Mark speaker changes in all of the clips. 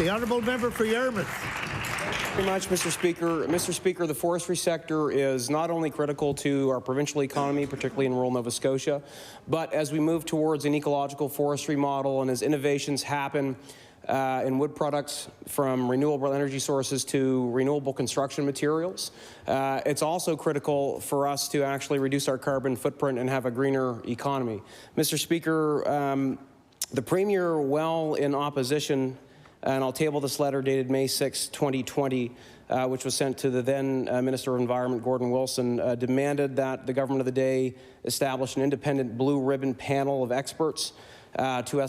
Speaker 1: The honourable member for Yarmouth.
Speaker 2: Thank you very much, Mr. Speaker. Mr. Speaker, the forestry sector is not only critical to our provincial economy, particularly in rural Nova Scotia, but as we move towards an ecological forestry model and as innovations happen in wood products from renewable energy sources to renewable construction materials, it's also critical for us to actually reduce our carbon footprint and have a greener economy. Mr. Speaker, the Premier, well in opposition, and I'll table this letter dated May 6, 2020, which was sent to the then Minister of Environment, Gordon Wilson, demanded that the government of the day establish an independent blue ribbon panel of experts to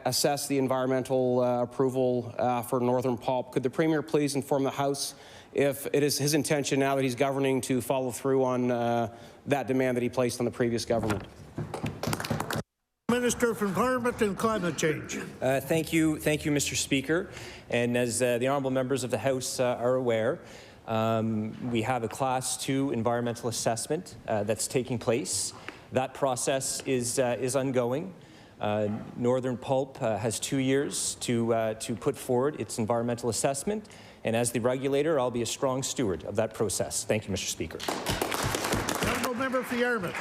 Speaker 2: assess the environmental approval for Northern Pulp. Could the Premier please inform the House if it is his intention, now that he's governing, to follow through on that demand that he placed on the previous government?
Speaker 1: Minister for Environment and Climate Change.
Speaker 3: Thank you, Mr. Speaker. And as the honourable members of the House are aware, we have a Class 2 environmental assessment that's taking place. That process is ongoing. Northern Pulp has 2 years to put forward its environmental assessment, and as the regulator, I'll be a strong steward of that process. Thank you, Mr. Speaker.
Speaker 1: Honourable member for Yarmouth.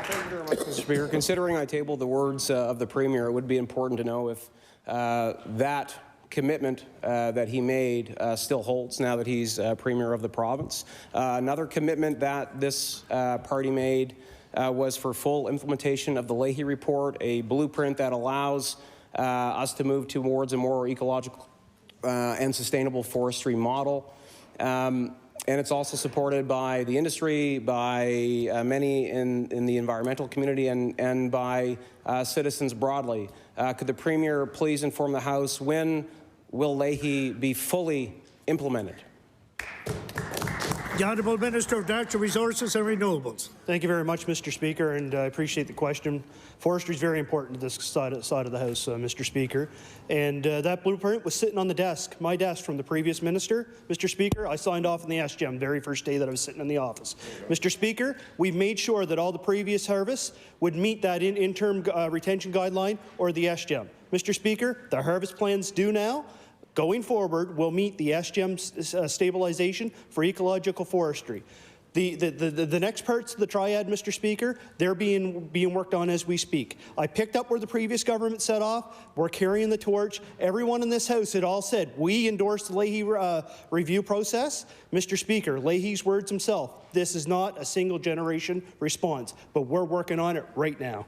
Speaker 2: Thank you very much, Mr. Speaker. Considering I tabled the words of the Premier, it would be important to know if that commitment that he made still holds now that he's Premier of the province. Another commitment that this party made was for full implementation of the Leahy report, a blueprint that allows us to move towards a more ecological and sustainable forestry model. And it's also supported by the industry, by many in the environmental community, and by citizens broadly. Could the Premier please inform the House, when will Leahy be fully implemented?
Speaker 1: The Honourable Minister of Natural Resources and Renewables.
Speaker 4: Thank you very much, Mr. Speaker, and I appreciate the question. Forestry is very important to this side of the House, Mr. Speaker. And that blueprint was sitting on the desk, my desk, from the previous minister. Mr. Speaker, I signed off on the SGM the very first day that I was sitting in the office. Mr. Speaker, we've made sure that all the previous harvests would meet that interim retention guideline or the SGM. Mr. Speaker, the harvest plans due now, going forward, will meet the SGM stabilization for ecological forestry. The next parts of the triad, Mr. Speaker, they're being worked on as we speak. I picked up where the previous government set off. We're carrying the torch. Everyone in this House had all said we endorsed the Leahy review process. Mr. Speaker, Leahy's words himself, this is not a single generation response, but we're working on it right now.